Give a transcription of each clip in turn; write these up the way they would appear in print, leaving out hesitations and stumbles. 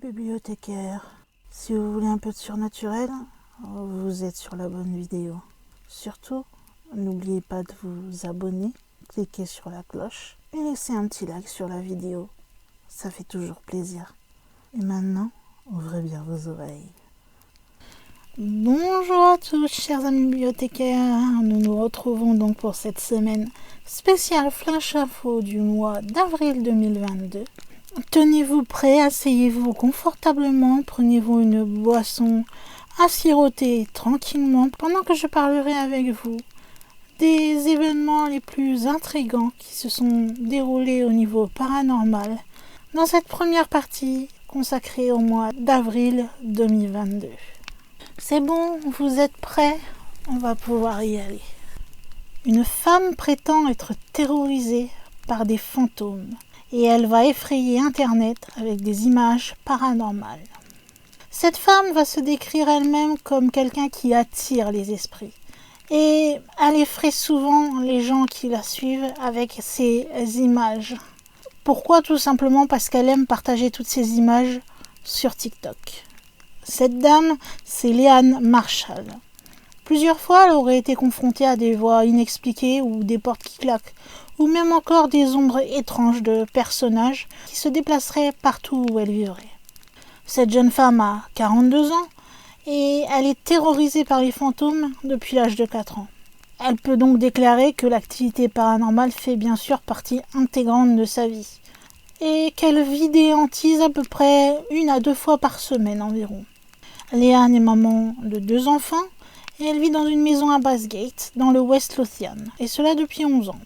bibliothécaire. Si vous voulez un peu de surnaturel, vous êtes sur la bonne vidéo. Surtout, n'oubliez pas de vous abonner, cliquez sur la cloche et laissez un petit like sur la vidéo. Ça fait toujours plaisir. Et maintenant, ouvrez bien vos oreilles. Bonjour à tous, chers amis bibliothécaires. Nous nous retrouvons donc pour cette semaine spéciale Flash Info du mois d'avril 2022. Tenez-vous prêts, asseyez-vous confortablement, prenez-vous une boisson à siroter tranquillement pendant que je parlerai avec vous des événements les plus intrigants qui se sont déroulés au niveau paranormal dans cette première partie consacrée au mois d'avril 2022. C'est bon, vous êtes prêts? On va pouvoir y aller. Une femme prétend être terrorisée par des fantômes et elle va effrayer Internet avec des images paranormales. Cette femme va se décrire elle-même comme quelqu'un qui attire les esprits et elle effraie souvent les gens qui la suivent avec ces images. Pourquoi? Tout simplement parce qu'elle aime partager toutes ces images sur TikTok. Cette dame, c'est Leanne Marshall. Plusieurs fois, elle aurait été confrontée à des voix inexpliquées ou des portes qui claquent, ou même encore des ombres étranges de personnages qui se déplaceraient partout où elle vivrait. Cette jeune femme a 42 ans et elle est terrorisée par les fantômes depuis l'âge de 4 ans. Elle peut donc déclarer que l'activité paranormale fait bien sûr partie intégrante de sa vie et qu'elle vit des hantises à peu près 1 à 2 fois par semaine environ. Leanne est maman de 2 enfants et elle vit dans une maison à Bassgate, dans le West Lothian, et cela depuis 11 ans.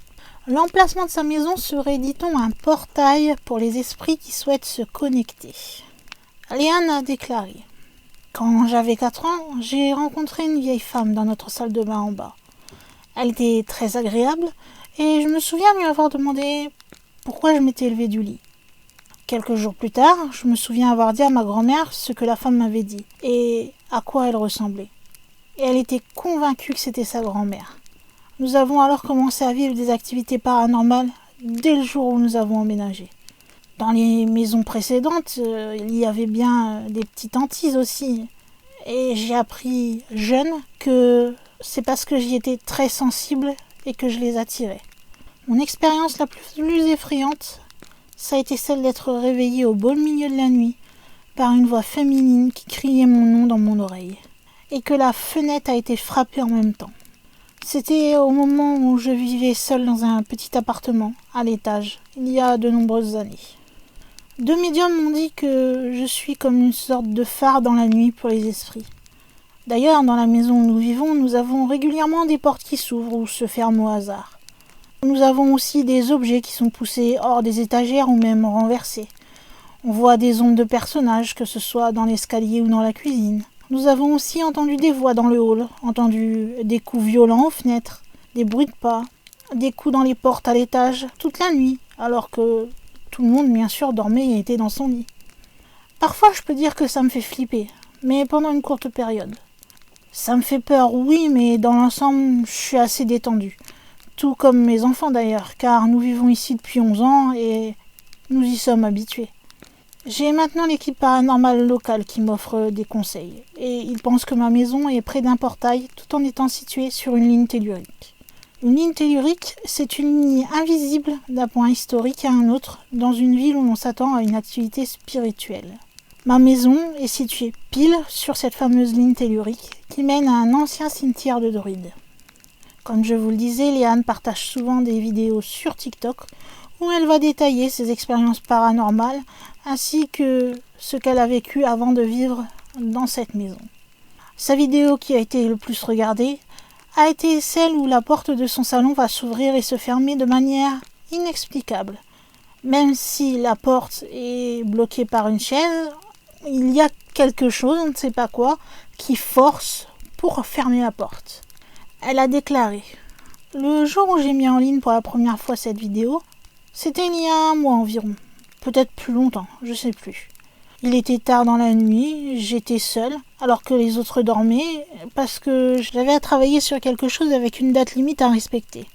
L'emplacement de sa maison serait, dit-on, un portail pour les esprits qui souhaitent se connecter. Leanne a déclaré « Quand j'avais 4 ans, j'ai rencontré une vieille femme dans notre salle de bain en bas. Elle était très agréable et je me souviens lui avoir demandé pourquoi je m'étais levée du lit. Quelques jours plus tard, je me souviens avoir dit à ma grand-mère ce que la femme m'avait dit et à quoi elle ressemblait. Et elle était convaincue que c'était sa grand-mère. Nous avons alors commencé à vivre des activités paranormales dès le jour où nous avons emménagé. Dans les maisons précédentes, il y avait bien des petites hantises aussi. Et j'ai appris jeune que c'est parce que j'y étais très sensible et que je les attirais. Mon expérience la plus effrayante, ça a été celle d'être réveillée au beau milieu de la nuit par une voix féminine qui criait mon nom dans mon oreille et que la fenêtre a été frappée en même temps. C'était au moment où je vivais seule dans un petit appartement à l'étage, il y a de nombreuses années. 2 médiums m'ont dit que je suis comme une sorte de phare dans la nuit pour les esprits. D'ailleurs, dans la maison où nous vivons, nous avons régulièrement des portes qui s'ouvrent ou se ferment au hasard. Nous avons aussi des objets qui sont poussés hors des étagères ou même renversés. On voit des ombres de personnages, que ce soit dans l'escalier ou dans la cuisine. Nous avons aussi entendu des voix dans le hall, entendu des coups violents aux fenêtres, des bruits de pas, des coups dans les portes à l'étage toute la nuit, alors que tout le monde, bien sûr, dormait et était dans son lit. Parfois, je peux dire que ça me fait flipper, mais pendant une courte période. Ça me fait peur, oui, mais dans l'ensemble, je suis assez détendue. Tout comme mes enfants d'ailleurs, car nous vivons ici depuis 11 ans et nous y sommes habitués. J'ai maintenant l'équipe paranormale locale qui m'offre des conseils, et ils pensent que ma maison est près d'un portail tout en étant située sur une ligne tellurique. Une ligne tellurique, c'est une ligne invisible d'un point historique à un autre dans une ville où l'on s'attend à une activité spirituelle. Ma maison est située pile sur cette fameuse ligne tellurique qui mène à un ancien cimetière de druides. Comme je vous le disais, Leanne partage souvent des vidéos sur TikTok où elle va détailler ses expériences paranormales ainsi que ce qu'elle a vécu avant de vivre dans cette maison. Sa vidéo qui a été le plus regardée a été celle où la porte de son salon va s'ouvrir et se fermer de manière inexplicable. Même si la porte est bloquée par une chaise, il y a quelque chose, on ne sait pas quoi, qui force pour fermer la porte. Elle a déclaré « Le jour où j'ai mis en ligne pour la première fois cette vidéo, c'était il y a 1 mois environ. Peut-être plus longtemps, je sais plus. Il était tard dans la nuit, j'étais seule, alors que les autres dormaient, parce que j'avais à travailler sur quelque chose avec une date limite à respecter.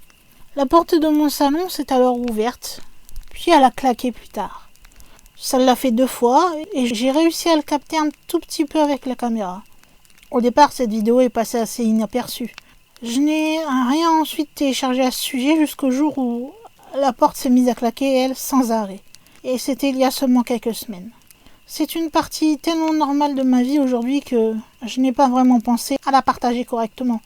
La porte de mon salon s'est alors ouverte, puis elle a claqué plus tard. Ça l'a fait 2 fois et j'ai réussi à le capter un tout petit peu avec la caméra. Au départ, cette vidéo est passée assez inaperçue. Je n'ai rien ensuite téléchargé à ce sujet jusqu'au jour où la porte s'est mise à claquer, elle, sans arrêt. Et c'était il y a seulement quelques semaines. C'est une partie tellement normale de ma vie aujourd'hui que je n'ai pas vraiment pensé à la partager correctement,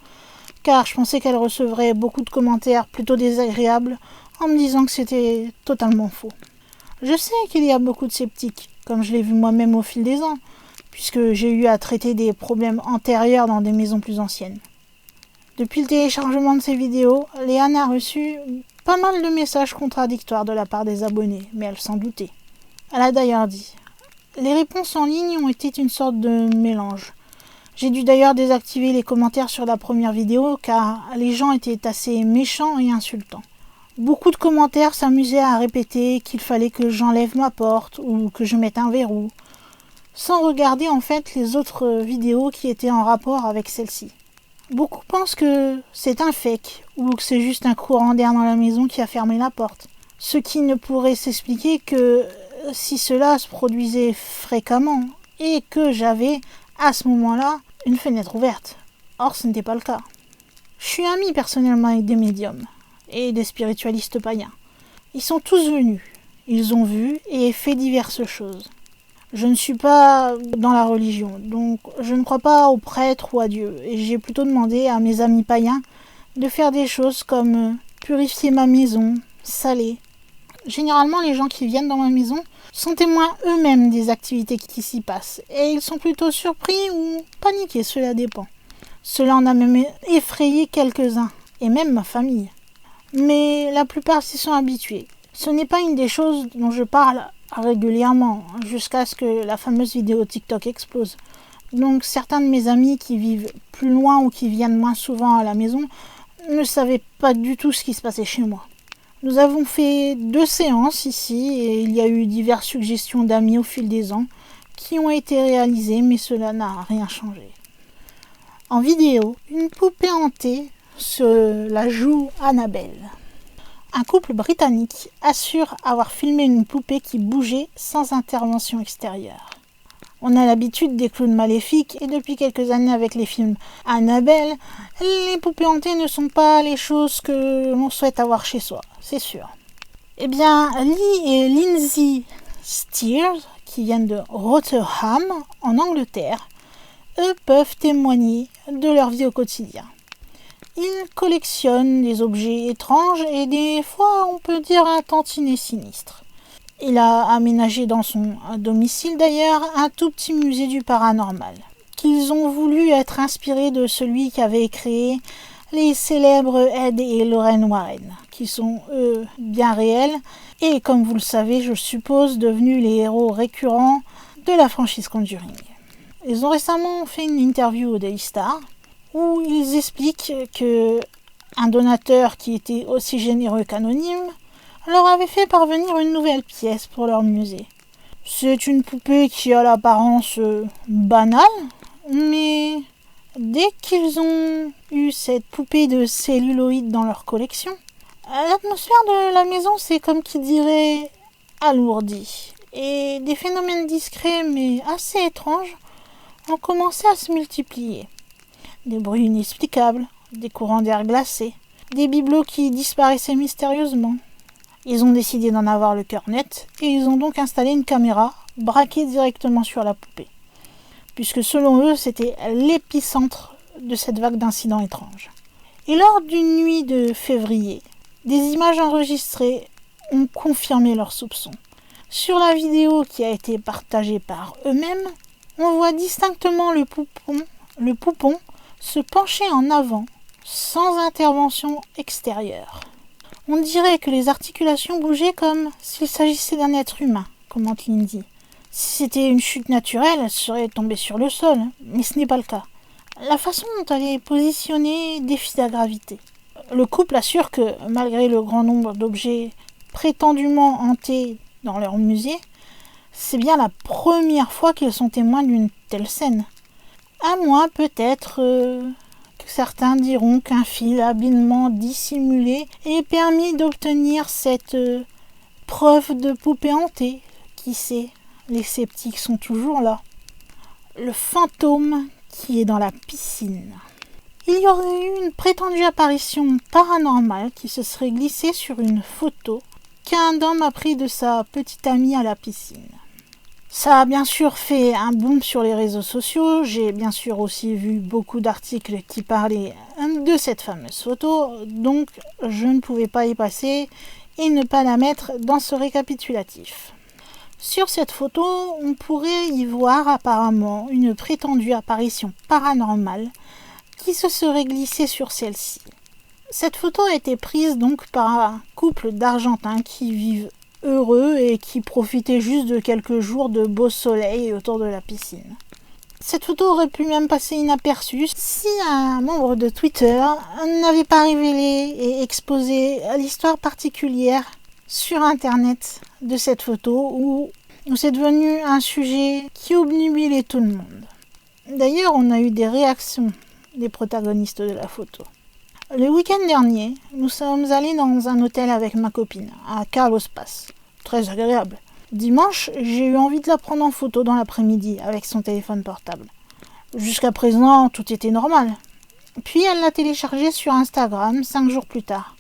car je pensais qu'elle recevrait beaucoup de commentaires plutôt désagréables en me disant que c'était totalement faux. Je sais qu'il y a beaucoup de sceptiques, comme je l'ai vu moi-même au fil des ans, puisque j'ai eu à traiter des problèmes antérieurs dans des maisons plus anciennes. Depuis le téléchargement de ces vidéos, Léane a reçu pas mal de messages contradictoires de la part des abonnés, mais elle s'en doutait. Elle a d'ailleurs dit « Les réponses en ligne ont été une sorte de mélange. J'ai dû d'ailleurs désactiver les commentaires sur la première vidéo car les gens étaient assez méchants et insultants. Beaucoup de commentaires s'amusaient à répéter qu'il fallait que j'enlève ma porte ou que je mette un verrou, sans regarder en fait les autres vidéos qui étaient en rapport avec celle-ci. Beaucoup pensent que c'est un fake ou que c'est juste un courant d'air dans la maison qui a fermé la porte, ce qui ne pourrait s'expliquer que si cela se produisait fréquemment et que j'avais à ce moment-là une fenêtre ouverte. Or, ce n'était pas le cas. Je suis amie personnellement avec des médiums et des spiritualistes païens. Ils sont tous venus, ils ont vu et fait diverses choses. Je ne suis pas dans la religion, donc je ne crois pas aux prêtres ou à Dieu, et j'ai plutôt demandé à mes amis païens de faire des choses comme purifier ma maison, saler. Généralement, les gens qui viennent dans ma maison sont témoins eux-mêmes des activités qui s'y passent, et ils sont plutôt surpris ou paniqués, cela dépend. Cela en a même effrayé quelques-uns, et même ma famille. Mais la plupart s'y sont habitués. Ce n'est pas une des choses dont je parle régulièrement, jusqu'à ce que la fameuse vidéo TikTok explose. Donc certains de mes amis qui vivent plus loin ou qui viennent moins souvent à la maison ne savaient pas du tout ce qui se passait chez moi. Nous avons fait 2 séances ici et il y a eu diverses suggestions d'amis au fil des ans qui ont été réalisées, mais cela n'a rien changé. En vidéo, une poupée hantée se la joue Annabelle. Un couple britannique assure avoir filmé une poupée qui bougeait sans intervention extérieure. On a l'habitude des clowns maléfiques et depuis quelques années avec les films Annabelle, les poupées hantées ne sont pas les choses que l'on souhaite avoir chez soi, c'est sûr. Eh bien, Lee et Lindsay Steers, qui viennent de Rotherham, en Angleterre, eux peuvent témoigner de leur vie au quotidien. Ils collectionnent des objets étranges et des fois, on peut dire, un tantinet sinistre. Il a aménagé dans son domicile d'ailleurs un tout petit musée du paranormal, qu'ils ont voulu être inspirés de celui qu'avaient créé les célèbres Ed et Lorraine Warren, qui sont eux bien réels et, comme vous le savez, je suppose, devenus les héros récurrents de la franchise Conjuring. Ils ont récemment fait une interview au Daily Star où ils expliquent que un donateur qui était aussi généreux qu'anonyme leur avait fait parvenir une nouvelle pièce pour leur musée. C'est une poupée qui a l'apparence banale, mais dès qu'ils ont eu cette poupée de celluloïd dans leur collection, l'atmosphère de la maison s'est, comme qui dirait, alourdie. Et des phénomènes discrets mais assez étranges ont commencé à se multiplier. Des bruits inexplicables, des courants d'air glacés, des bibelots qui disparaissaient mystérieusement. Ils ont décidé d'en avoir le cœur net et ils ont donc installé une caméra braquée directement sur la poupée, puisque selon eux, c'était l'épicentre de cette vague d'incidents étranges. Et lors d'une nuit de février, des images enregistrées ont confirmé leurs soupçons. Sur la vidéo qui a été partagée par eux-mêmes, on voit distinctement le poupon se pencher en avant, sans intervention extérieure. On dirait que les articulations bougeaient comme s'il s'agissait d'un être humain, commente Lindsay. Si c'était une chute naturelle, elle serait tombée sur le sol, mais ce n'est pas le cas. La façon dont elle est positionnée défie la gravité. Le couple assure que, malgré le grand nombre d'objets prétendument hantés dans leur musée, c'est bien la première fois qu'ils sont témoins d'une telle scène. À moins peut-être que certains diront qu'un fil habilement dissimulé ait permis d'obtenir cette preuve de poupée hantée qui sait, les sceptiques sont toujours là. Le fantôme qui est dans la piscine. Il y aurait eu une prétendue apparition paranormale qui se serait glissée sur une photo qu'un homme a pris de sa petite amie à la piscine. Ça a bien sûr fait un boom sur les réseaux sociaux. J'ai bien sûr aussi vu beaucoup d'articles qui parlaient de cette fameuse photo, donc je ne pouvais pas y passer et ne pas la mettre dans ce récapitulatif. Sur cette photo, on pourrait y voir apparemment une prétendue apparition paranormale qui se serait glissée sur celle-ci. Cette photo a été prise donc par un couple d'Argentins qui vivent heureux et qui profitaient juste de quelques jours de beau soleil autour de la piscine. Cette photo aurait pu même passer inaperçue si un membre de Twitter n'avait pas révélé et exposé l'histoire particulière sur internet de cette photo où c'est devenu un sujet qui obnubilait tout le monde. D'ailleurs, on a eu des réactions des protagonistes de la photo. Le week-end dernier, nous sommes allés dans un hôtel avec ma copine, à Carlos Paz. Très agréable. Dimanche, j'ai eu envie de la prendre en photo dans l'après-midi avec son téléphone portable. Jusqu'à présent, tout était normal. Puis elle l'a téléchargé sur Instagram 5 jours plus tard.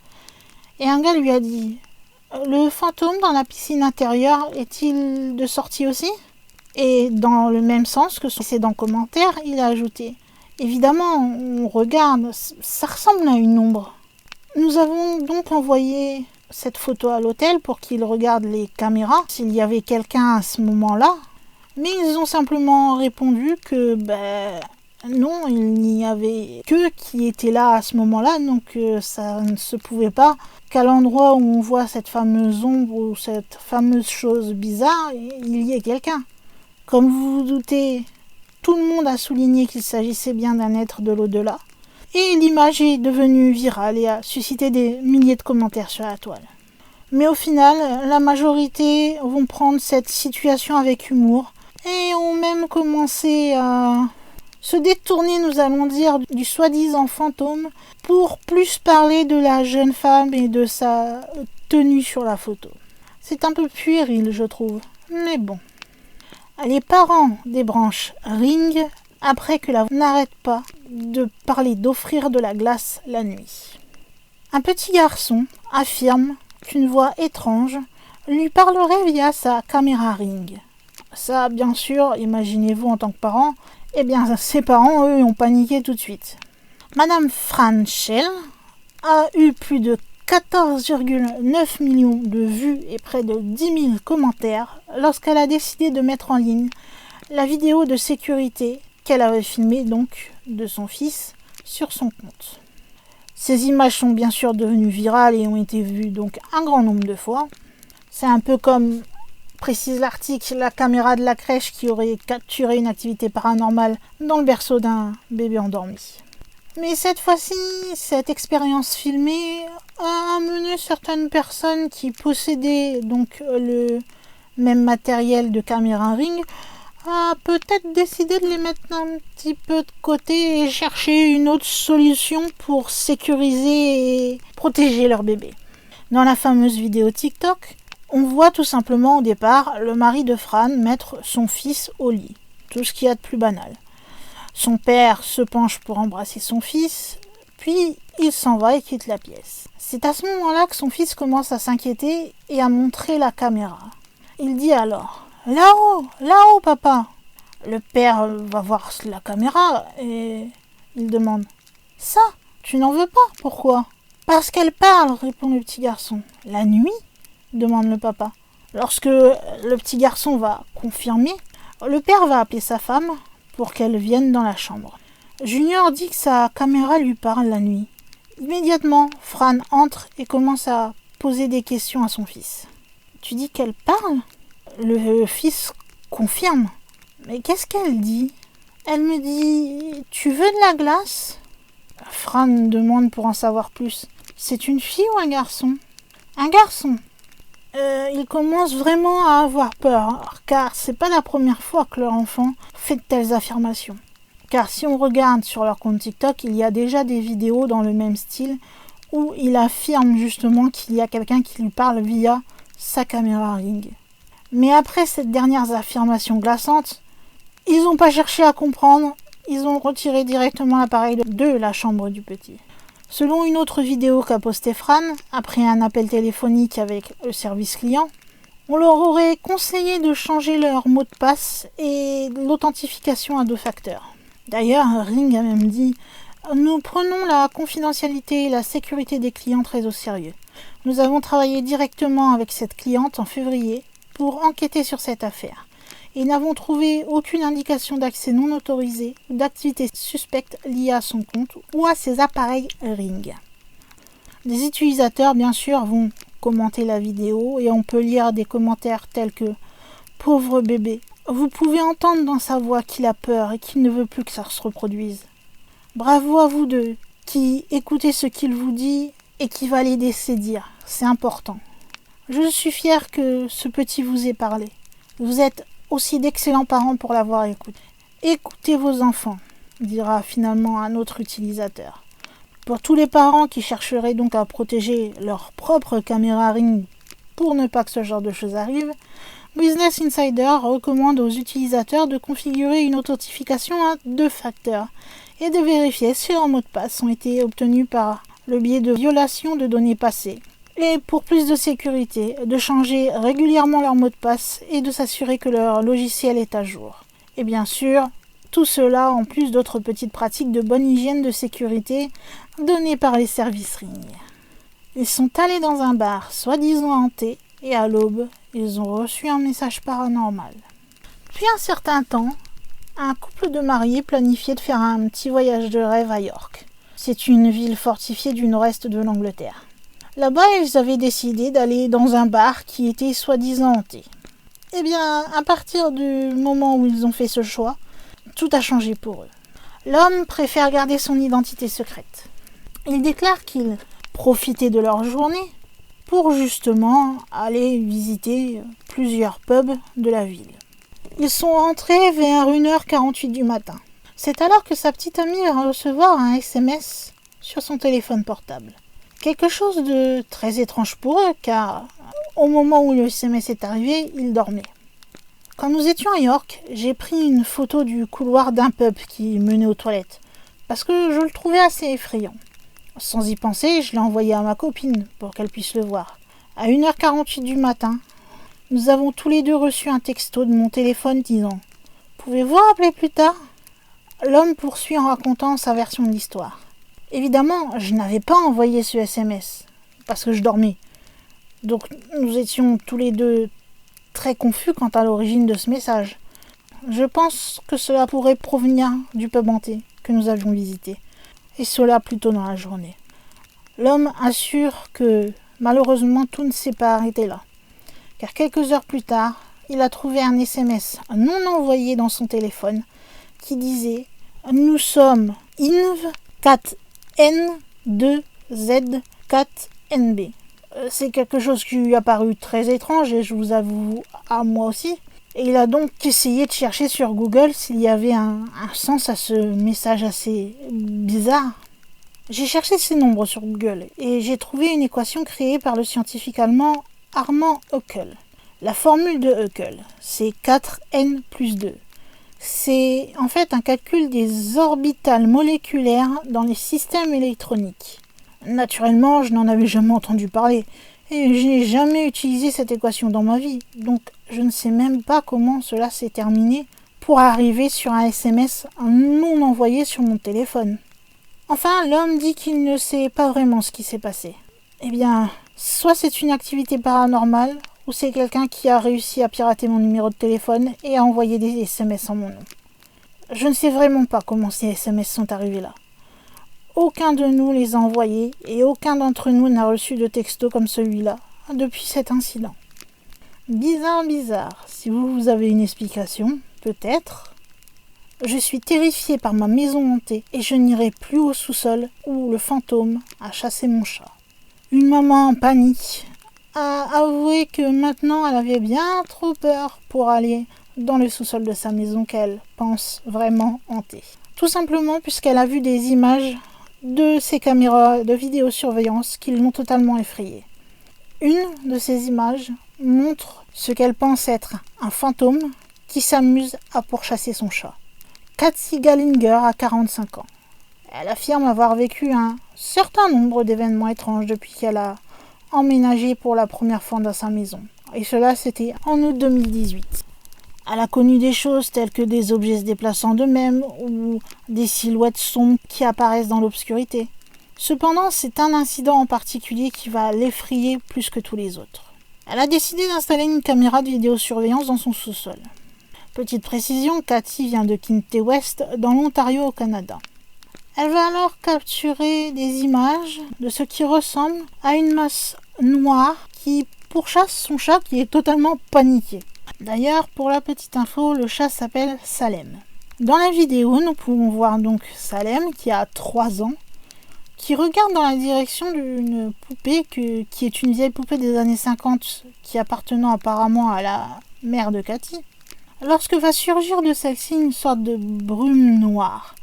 Et un gars lui a dit « Le fantôme dans la piscine intérieure est-il de sortie aussi ?» Et dans le même sens que son précédent commentaire, il a ajouté « Évidemment, on regarde, ça ressemble à une ombre. » Nous avons donc envoyé cette photo à l'hôtel pour qu'ils regardent les caméras, s'il y avait quelqu'un à ce moment-là. Mais ils ont simplement répondu que non, il n'y avait qu'eux qui étaient là à ce moment-là, donc ça ne se pouvait pas qu'à l'endroit où on voit cette fameuse ombre ou cette fameuse chose bizarre, il y ait quelqu'un. Comme vous vous doutez, tout le monde a souligné qu'il s'agissait bien d'un être de l'au-delà. Et l'image est devenue virale et a suscité des milliers de commentaires sur la toile. Mais au final, la majorité vont prendre cette situation avec humour et ont même commencé à se détourner, nous allons dire, du soi-disant fantôme pour plus parler de la jeune femme et de sa tenue sur la photo. C'est un peu puéril, je trouve, mais bon. Les parents des branches Ring après que la n'arrête pas de parler d'offrir de la glace la nuit. Un petit garçon affirme qu'une voix étrange lui parlerait via sa caméra Ring. Ça, bien sûr, imaginez-vous en tant que parent, ses parents, eux, ont paniqué tout de suite. Madame Franchel a eu plus de 14,9 millions de vues et près de 10 000 commentaires lorsqu'elle a décidé de mettre en ligne la vidéo de sécurité qu'elle avait filmée donc de son fils sur son compte. Ces images sont bien sûr devenues virales et ont été vues donc un grand nombre de fois. C'est un peu comme, précise l'article, la caméra de la crèche qui aurait capturé une activité paranormale dans le berceau d'un bébé endormi. Mais cette fois-ci, cette expérience filmée a amené certaines personnes qui possédaient donc le même matériel de caméra Ring à peut-être décider de les mettre un petit peu de côté et chercher une autre solution pour sécuriser et protéger leur bébé. Dans la fameuse vidéo TikTok, on voit tout simplement au départ le mari de Fran mettre son fils au lit, tout ce qu'il y a de plus banal. Son père se penche pour embrasser son fils, puis il s'en va et quitte la pièce. C'est à ce moment-là que son fils commence à s'inquiéter et à montrer la caméra. Il dit alors « Là-haut, papa !» Le père va voir la caméra et il demande « Ça, tu n'en veux pas, pourquoi ?»« Parce qu'elle parle, répond le petit garçon. « La nuit ?» demande le papa. Lorsque le petit garçon va confirmer, le père va appeler sa femme pour qu'elle vienne dans la chambre. Junior dit que sa caméra lui parle la nuit. Immédiatement, Fran entre et commence à poser des questions à son fils. « Tu dis qu'elle parle ?» Le fils confirme. « Mais qu'est-ce qu'elle dit ?»« Elle me dit « Tu veux de la glace ?» Fran demande pour en savoir plus. « C'est une fille ou un garçon ?»« Un garçon. » Ils commencent vraiment à avoir peur, car c'est pas la première fois que leur enfant fait de telles affirmations. Car si on regarde sur leur compte TikTok, il y a déjà des vidéos dans le même style où il affirme justement qu'il y a quelqu'un qui lui parle via sa caméra Ring. Mais après cette dernière affirmation glaçante, ils n'ont pas cherché à comprendre, ils ont retiré directement l'appareil de la chambre du petit. Selon une autre vidéo qu'a postée Fran, après un appel téléphonique avec le service client, on leur aurait conseillé de changer leur mot de passe et l'authentification à 2 facteurs. D'ailleurs, Ring a même dit « Nous prenons la confidentialité et la sécurité des clients très au sérieux. Nous avons travaillé directement avec cette cliente en février pour enquêter sur cette affaire et n'avons trouvé aucune indication d'accès non autorisé ou d'activité suspecte liée à son compte ou à ses appareils Ring. » Des utilisateurs, bien sûr, vont commenter la vidéo et on peut lire des commentaires tels que « Pauvre bébé, vous pouvez entendre dans sa voix qu'il a peur et qu'il ne veut plus que ça se reproduise. Bravo à vous deux qui écoutez ce qu'il vous dit et qui va les laisser dire, c'est important. Je suis fière que ce petit vous ait parlé. Vous êtes aussi d'excellents parents pour l'avoir écouté. Écoutez vos enfants, dira finalement un autre utilisateur. Pour tous les parents qui chercheraient donc à protéger leur propre caméra Ring pour ne pas que ce genre de choses arrive, Business Insider recommande aux utilisateurs de configurer une authentification à 2 facteurs et de vérifier si leurs mots de passe ont été obtenus par le biais de violations de données passées. Et pour plus de sécurité, de changer régulièrement leur mot de passe et de s'assurer que leur logiciel est à jour. Et bien sûr, tout cela en plus d'autres petites pratiques de bonne hygiène de sécurité données par les services Ring. Ils sont allés dans un bar soi-disant hanté et à l'aube, ils ont reçu un message paranormal. Puis un certain temps, un couple de mariés planifiait de faire un petit voyage de rêve à York. C'est une ville fortifiée du nord-est de l'Angleterre. Là-bas, ils avaient décidé d'aller dans un bar qui était soi-disant hanté. Eh bien, à partir du moment où ils ont fait ce choix, tout a changé pour eux. L'homme préfère garder son identité secrète. Il déclare qu'il profitait de leur journée pour justement aller visiter plusieurs pubs de la ville. Ils sont rentrés vers 1h48 du matin. C'est alors que sa petite amie va recevoir un SMS sur son téléphone portable. Quelque chose de très étrange pour eux, car au moment où le SMS est arrivé, ils dormaient. Quand nous étions à York, j'ai pris une photo du couloir d'un pub qui menait aux toilettes, parce que je le trouvais assez effrayant. Sans y penser, je l'ai envoyé à ma copine pour qu'elle puisse le voir. À 1h48 du matin, nous avons tous les deux reçu un texto de mon téléphone disant « Pouvez-vous rappeler plus tard ?» L'homme poursuit en racontant sa version de l'histoire. Évidemment, je n'avais pas envoyé ce SMS, parce que je dormais. Donc nous étions tous les deux très confus quant à l'origine de ce message. Je pense que cela pourrait provenir du pub hanté que nous avions visité, et cela plus tôt dans la journée. L'homme assure que malheureusement tout ne s'est pas arrêté là, car quelques heures plus tard, il a trouvé un SMS non envoyé dans son téléphone qui disait « Nous sommes INV 4N2Z4NB ». C'est quelque chose qui lui a paru très étrange et je vous avoue à moi aussi. Et il a donc essayé de chercher sur Google s'il y avait un sens à ce message assez bizarre. J'ai cherché ces nombres sur Google et j'ai trouvé une équation créée par le scientifique allemand Armand Huckel. La formule de Huckel, c'est 4n plus 2. C'est en fait un calcul des orbitales moléculaires dans les systèmes électroniques. Naturellement, je n'en avais jamais entendu parler et je n'ai jamais utilisé cette équation dans ma vie, donc je ne sais même pas comment cela s'est terminé pour arriver sur un SMS non envoyé sur mon téléphone. Enfin, l'homme dit qu'il ne sait pas vraiment ce qui s'est passé. Eh bien, soit c'est une activité paranormale, ou c'est quelqu'un qui a réussi à pirater mon numéro de téléphone et à envoyer des SMS en mon nom. Je ne sais vraiment pas comment ces SMS sont arrivés là. Aucun de nous les a envoyés et aucun d'entre nous n'a reçu de texto comme celui-là depuis cet incident. Bizarre. Si vous avez une explication, peut-être. Je suis terrifiée par ma maison hantée et je n'irai plus au sous-sol où le fantôme a chassé mon chat. Une maman en panique a avoué que maintenant elle avait bien trop peur pour aller dans le sous-sol de sa maison qu'elle pense vraiment hantée. Tout simplement puisqu'elle a vu des images de ces caméras de vidéosurveillance qui l'ont totalement effrayée. Une de ces images montre ce qu'elle pense être un fantôme qui s'amuse à pourchasser son chat. Cathy Gallinger a 45 ans. Elle affirme avoir vécu un certain nombre d'événements étranges depuis qu'elle a emménagé pour la première fois dans sa maison. Et cela, c'était en août 2018. Elle a connu des choses telles que des objets se déplaçant d'eux-mêmes ou des silhouettes sombres qui apparaissent dans l'obscurité. Cependant, c'est un incident en particulier qui va l'effrayer plus que tous les autres. Elle a décidé d'installer une caméra de vidéosurveillance dans son sous-sol. Petite précision, Cathy vient de Quinte West, dans l'Ontario au Canada. Elle va alors capturer des images de ce qui ressemble à une masse noire qui pourchasse son chat qui est totalement paniqué. D'ailleurs, pour la petite info, le chat s'appelle Salem. Dans la vidéo, nous pouvons voir donc Salem qui a 3 ans, qui regarde dans la direction d'une poupée qui est une vieille poupée des années 50 qui appartenant apparemment à la mère de Cathy. Lorsque va surgir de celle-ci une sorte de brume noire.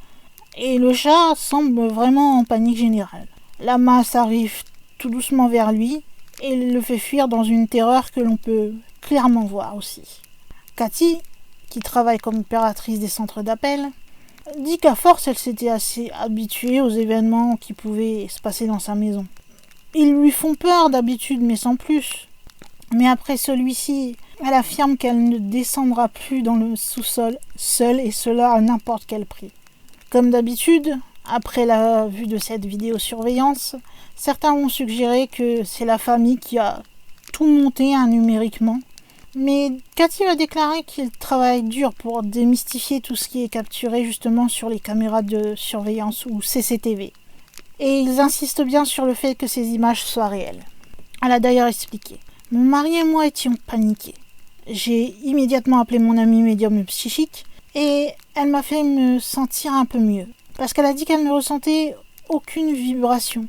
Et le chat semble vraiment en panique générale. La masse arrive tout doucement vers lui et le fait fuir dans une terreur que l'on peut clairement voir aussi. Cathy, qui travaille comme opératrice des centres d'appel, dit qu'à force elle s'était assez habituée aux événements qui pouvaient se passer dans sa maison. Ils lui font peur d'habitude mais sans plus. Mais après celui-ci, elle affirme qu'elle ne descendra plus dans le sous-sol seule et cela à n'importe quel prix. Comme d'habitude, après la vue de cette vidéosurveillance, certains ont suggéré que c'est la famille qui a tout monté numériquement. Mais Cathy va déclarer qu'il travaille dur pour démystifier tout ce qui est capturé justement sur les caméras de surveillance ou CCTV. Et ils insistent bien sur le fait que ces images soient réelles. Elle a d'ailleurs expliqué. Mon mari et moi étions paniqués. J'ai immédiatement appelé mon amie médium psychique et elle m'a fait me sentir un peu mieux. Parce qu'elle a dit qu'elle ne ressentait aucune vibration.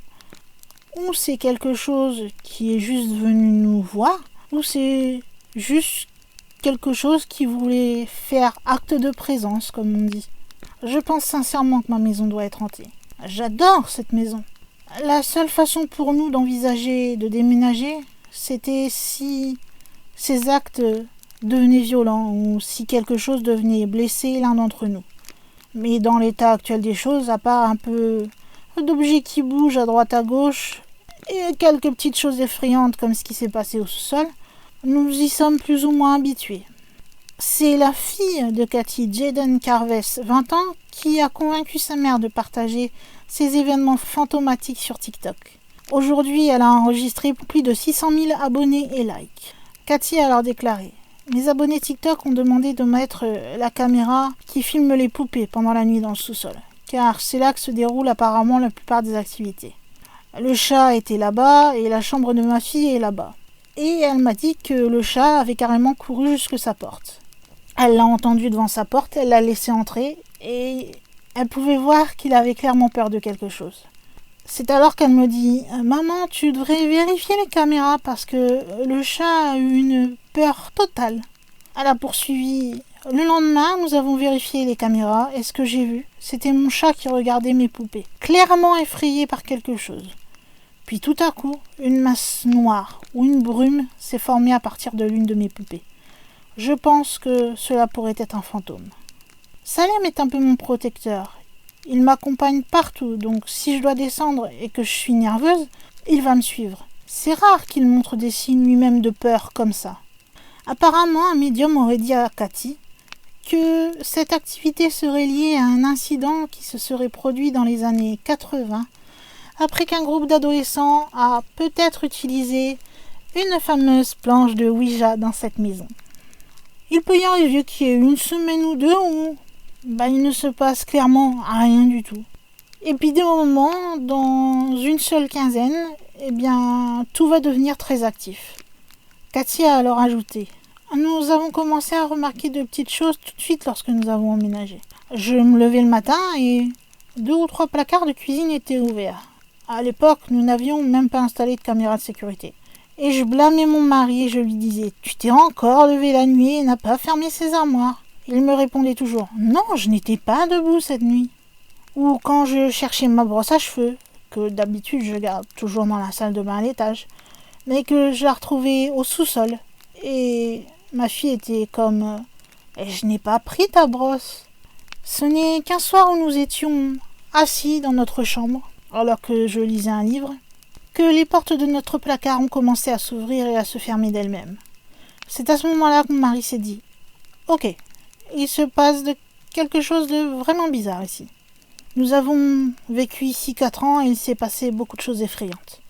Ou c'est quelque chose qui est juste venu nous voir, ou c'est juste quelque chose qui voulait faire acte de présence, comme on dit. Je pense sincèrement que ma maison doit être hantée. J'adore cette maison. La seule façon pour nous d'envisager de déménager, c'était si ces actes devenaient violents ou si quelque chose devenait blessé l'un d'entre nous. Mais dans l'état actuel des choses, à part un peu d'objets qui bougent à droite à gauche et quelques petites choses effrayantes comme ce qui s'est passé au sous-sol, nous y sommes plus ou moins habitués. C'est la fille de Cathy, Jaden Carves, 20 ans, qui a convaincu sa mère de partager ces événements fantomatiques sur TikTok. Aujourd'hui, elle a enregistré plus de 600 000 abonnés et likes. Cathy a alors déclaré « Mes abonnés TikTok ont demandé de mettre la caméra qui filme les poupées pendant la nuit dans le sous-sol, car c'est là que se déroulent apparemment la plupart des activités. Le chat était là-bas et la chambre de ma fille est là-bas. Et elle m'a dit que le chat avait carrément couru jusque sa porte. Elle l'a entendu devant sa porte, elle l'a laissé entrer et elle pouvait voir qu'il avait clairement peur de quelque chose. C'est alors qu'elle me dit « Maman, tu devrais vérifier les caméras parce que le chat a eu une peur totale. » Elle a poursuivi « Le lendemain, nous avons vérifié les caméras et ce que j'ai vu, c'était mon chat qui regardait mes poupées, clairement effrayé par quelque chose. » Puis tout à coup, une masse noire ou une brume s'est formée à partir de l'une de mes poupées. Je pense que cela pourrait être un fantôme. Salem est un peu mon protecteur. Il m'accompagne partout, donc si je dois descendre et que je suis nerveuse, il va me suivre. C'est rare qu'il montre des signes lui-même de peur comme ça. Apparemment, un médium aurait dit à Cathy que cette activité serait liée à un incident qui se serait produit dans les années 80 après qu'un groupe d'adolescents a peut-être utilisé une fameuse planche de Ouija dans cette maison. Il peut y arriver qu'il y ait une semaine ou deux où il ne se passe clairement rien du tout. Et puis des moments, dans une seule quinzaine, tout va devenir très actif. Cathy a alors ajouté « Nous avons commencé à remarquer de petites choses tout de suite lorsque nous avons emménagé. Je me levais le matin et 2 ou 3 placards de cuisine étaient ouverts. À l'époque, nous n'avions même pas installé de caméra de sécurité. Et je blâmais mon mari et je lui disais « Tu t'es encore levé la nuit et n'as pas fermé ces armoires ?» Il me répondait toujours « Non, je n'étais pas debout cette nuit. » Ou quand je cherchais ma brosse à cheveux, que d'habitude je garde toujours dans la salle de bain à l'étage, mais que je la retrouvais au sous-sol. Et ma fille était comme je n'ai pas pris ta brosse. Ce n'est qu'un soir où nous étions assis dans notre chambre, alors que je lisais un livre, que les portes de notre placard ont commencé à s'ouvrir et à se fermer d'elles-mêmes. C'est à ce moment-là que mon mari s'est dit « Ok, il se passe quelque chose de vraiment bizarre ici. Nous avons vécu ici 4 ans et il s'est passé beaucoup de choses effrayantes.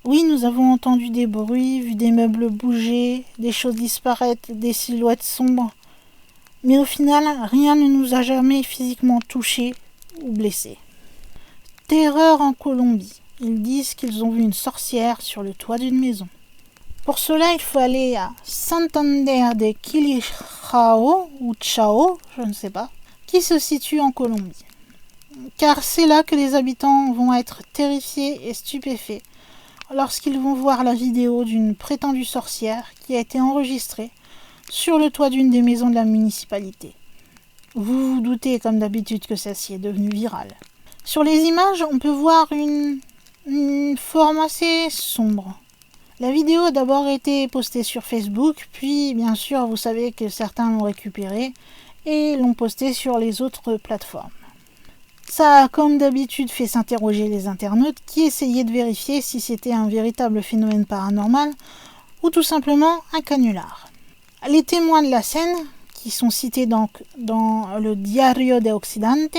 Oui, nous avons entendu des bruits, vu des meubles bouger, des choses disparaître, des silhouettes sombres. Mais au final, rien ne nous a jamais physiquement touchés ou blessés. » Terreur en Colombie. Ils disent qu'ils ont vu une sorcière sur le toit d'une maison. Pour cela, il faut aller à Santander de Quilijao ou Chao, je ne sais pas, qui se situe en Colombie. Car c'est là que les habitants vont être terrifiés et stupéfaits lorsqu'ils vont voir la vidéo d'une prétendue sorcière qui a été enregistrée sur le toit d'une des maisons de la municipalité. Vous vous doutez comme d'habitude que celle-ci est devenue virale. Sur les images, on peut voir une forme assez sombre. La vidéo a d'abord été postée sur Facebook, puis bien sûr vous savez que certains l'ont récupérée et l'ont postée sur les autres plateformes. Ça a comme d'habitude fait s'interroger les internautes qui essayaient de vérifier si c'était un véritable phénomène paranormal ou tout simplement un canular. Les témoins de la scène, qui sont cités donc dans le Diario de Occidente,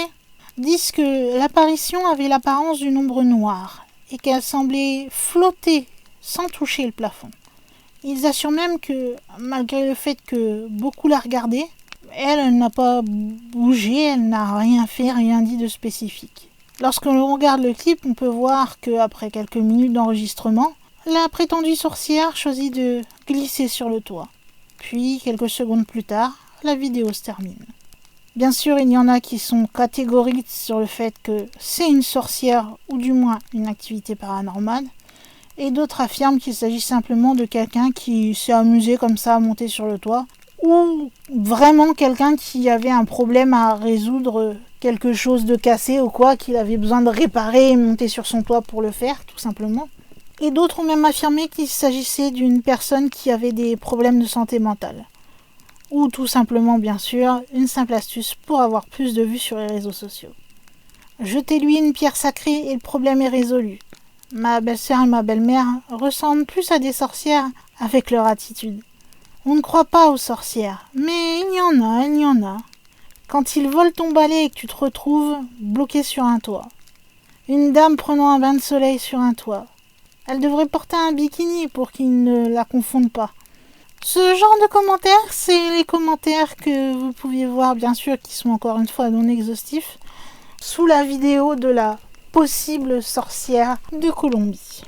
disent que l'apparition avait l'apparence d'une ombre noire et qu'elle semblait flotter sans toucher le plafond. Ils assurent même que, malgré le fait que beaucoup la regardaient, elle n'a pas bougé, elle n'a rien fait, rien dit de spécifique. Lorsque l'on regarde le clip, on peut voir qu'après quelques minutes d'enregistrement, la prétendue sorcière choisit de glisser sur le toit. Puis, quelques secondes plus tard, la vidéo se termine. Bien sûr, il y en a qui sont catégoriques sur le fait que c'est une sorcière ou du moins une activité paranormale, et d'autres affirment qu'il s'agit simplement de quelqu'un qui s'est amusé comme ça à monter sur le toit, ou vraiment quelqu'un qui avait un problème à résoudre, quelque chose de cassé ou quoi, qu'il avait besoin de réparer et monter sur son toit pour le faire, tout simplement. Et d'autres ont même affirmé qu'il s'agissait d'une personne qui avait des problèmes de santé mentale. Ou tout simplement, bien sûr, une simple astuce pour avoir plus de vues sur les réseaux sociaux. Jetez-lui une pierre sacrée et le problème est résolu. Ma belle-sœur et ma belle-mère ressemblent plus à des sorcières avec leur attitude. On ne croit pas aux sorcières, mais il y en a. Quand ils volent ton balai et que tu te retrouves bloqué sur un toit. Une dame prenant un bain de soleil sur un toit. Elle devrait porter un bikini pour qu'ils ne la confondent pas. Ce genre de commentaires, c'est les commentaires que vous pouviez voir, bien sûr, qui sont encore une fois non exhaustifs, sous la vidéo de la possible sorcière de Colombie.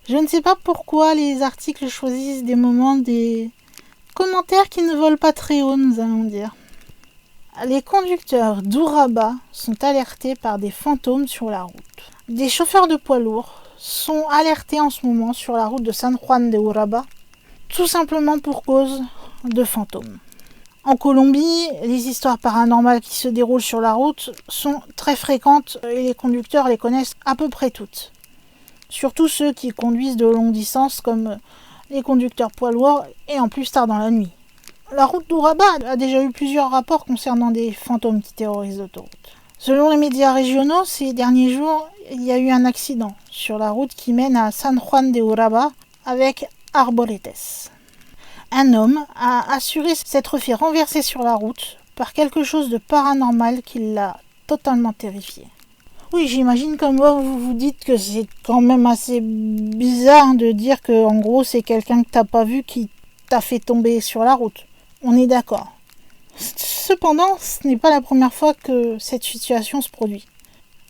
Je ne sais pas pourquoi les articles choisissent des moments des commentaires qui ne volent pas très haut, nous allons dire. Les conducteurs d'Urabá sont alertés par des fantômes sur la route. Des chauffeurs de poids lourds sont alertés en ce moment sur la route de San Juan de Urabá, tout simplement pour cause de fantômes. En Colombie, les histoires paranormales qui se déroulent sur la route sont très fréquentes et les conducteurs les connaissent à peu près toutes. Surtout ceux qui conduisent de longues distances comme les conducteurs poids lourds et en plus tard dans la nuit. La route d'Urabá a déjà eu plusieurs rapports concernant des fantômes qui terrorisent l'autoroute. Selon les médias régionaux, ces derniers jours, il y a eu un accident sur la route qui mène à San Juan de Urabá avec Arboletes. Un homme a assuré s'être fait renverser sur la route par quelque chose de paranormal qui l'a totalement terrifié. Oui, j'imagine comme moi vous vous dites que c'est quand même assez bizarre de dire que en gros c'est quelqu'un que t'as pas vu qui t'a fait tomber sur la route. On est d'accord. Cependant, ce n'est pas la première fois que cette situation se produit.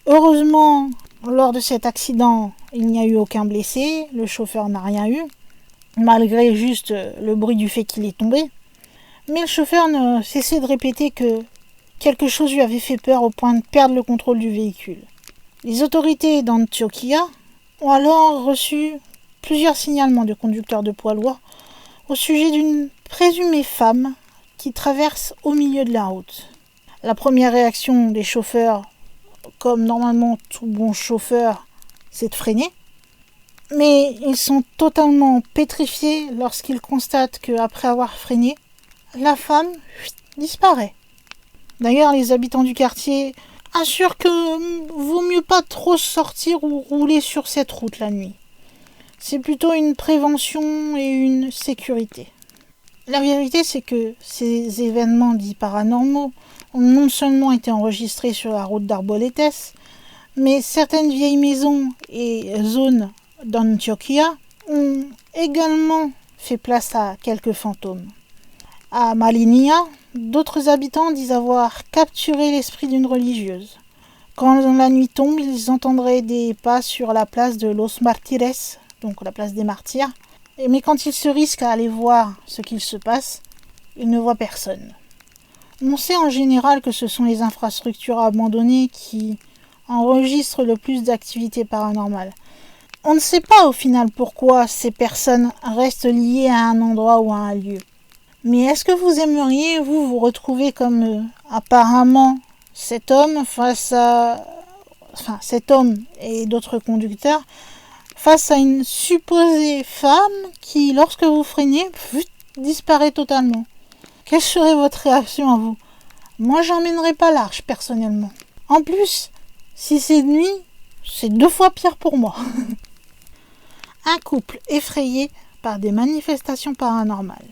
Heureusement, lors de cet accident, il n'y a eu aucun blessé, le chauffeur n'a rien eu, malgré juste le bruit du fait qu'il est tombé. Mais le chauffeur ne cessait de répéter que quelque chose lui avait fait peur au point de perdre le contrôle du véhicule. Les autorités d'Antioquia ont alors reçu plusieurs signalements de conducteurs de poids lourds au sujet d'une présumée femme qui traverse au milieu de la route. La première réaction des chauffeurs, comme normalement tout bon chauffeur, c'est de freiner. Mais ils sont totalement pétrifiés lorsqu'ils constatent qu'après avoir freiné, la femme disparaît. D'ailleurs, les habitants du quartier assurent que vaut mieux pas trop sortir ou rouler sur cette route la nuit. C'est plutôt une prévention et une sécurité. La vérité, c'est que ces événements dits paranormaux ont non seulement été enregistrés sur la route d'Arboletes, mais certaines vieilles maisons et zones d'Antioquia ont également fait place à quelques fantômes. À Malinia, d'autres habitants disent avoir capturé l'esprit d'une religieuse. Quand la nuit tombe, ils entendraient des pas sur la place de Los Martires, donc la place des martyrs, mais quand ils se risquent à aller voir ce qu'il se passe, ils ne voient personne. On sait en général que ce sont les infrastructures abandonnées qui enregistrent le plus d'activités paranormales. On ne sait pas au final pourquoi ces personnes restent liées à un endroit ou à un lieu. Mais est-ce que vous aimeriez, vous retrouver comme apparemment cet homme cet homme et d'autres conducteurs, face à une supposée femme qui, lorsque vous freinez, disparaît totalement? Quelle serait votre réaction à vous? Moi, j'emmènerais pas large, personnellement. En plus, si c'est de nuit, c'est 2 fois pire pour moi. Un couple effrayé par des manifestations paranormales.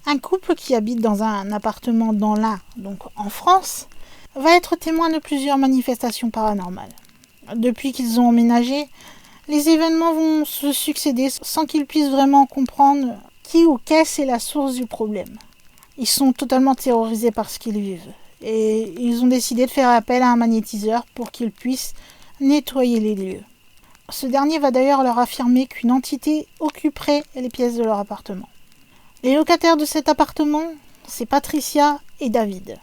Un couple qui habite dans un appartement dans l'Ain, donc en France, va être témoin de plusieurs manifestations paranormales. Depuis qu'ils ont emménagé, les événements vont se succéder sans qu'ils puissent vraiment comprendre qui ou qu'est-ce est la source du problème. Ils sont totalement terrorisés par ce qu'ils vivent et ils ont décidé de faire appel à un magnétiseur pour qu'ils puissent nettoyer les lieux. Ce dernier va d'ailleurs leur affirmer qu'une entité occuperait les pièces de leur appartement. Les locataires de cet appartement, c'est Patricia et David.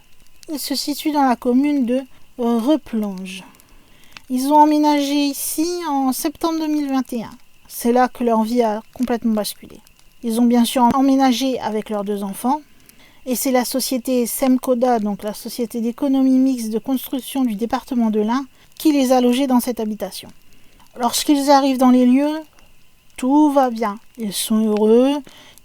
Ils se situent dans la commune de Replange. Ils ont emménagé ici en septembre 2021. C'est là que leur vie a complètement basculé. Ils ont bien sûr emménagé avec leurs 2 enfants. Et c'est la société Semcoda, donc la société d'économie mixte de construction du département de l'Ain, qui les a logés dans cette habitation. Lorsqu'ils arrivent dans les lieux, tout va bien. Ils sont heureux,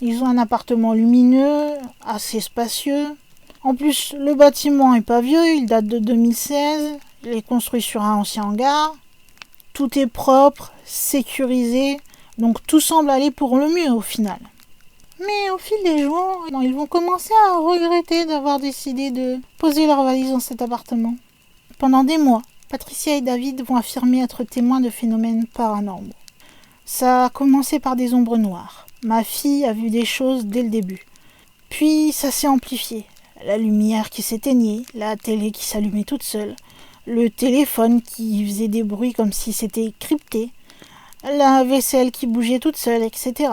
ils ont un appartement lumineux, assez spacieux. En plus, le bâtiment n'est pas vieux, il date de 2016, il est construit sur un ancien hangar. Tout est propre, sécurisé, donc tout semble aller pour le mieux au final. Mais au fil des jours, ils vont commencer à regretter d'avoir décidé de poser leur valise dans cet appartement. Pendant des mois, Patricia et David vont affirmer être témoins de phénomènes paranormaux. Ça a commencé par des ombres noires. Ma fille a vu des choses dès le début. Puis ça s'est amplifié. La lumière qui s'éteignait, la télé qui s'allumait toute seule, le téléphone qui faisait des bruits comme si c'était crypté, la vaisselle qui bougeait toute seule, etc.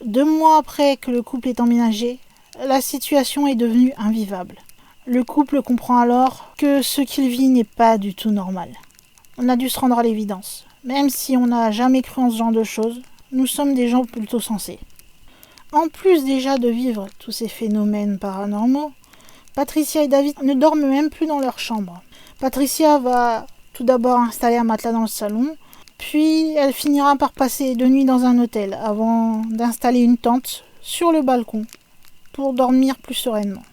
2 mois après que le couple ait emménagé, la situation est devenue invivable. Le couple comprend alors que ce qu'il vit n'est pas du tout normal. On a dû se rendre à l'évidence. Même si on n'a jamais cru en ce genre de choses, nous sommes des gens plutôt sensés. En plus déjà de vivre tous ces phénomènes paranormaux, Patricia et David ne dorment même plus dans leur chambre. Patricia va tout d'abord installer un matelas dans le salon, puis elle finira par passer 2 nuits dans un hôtel avant d'installer une tente sur le balcon pour dormir plus sereinement.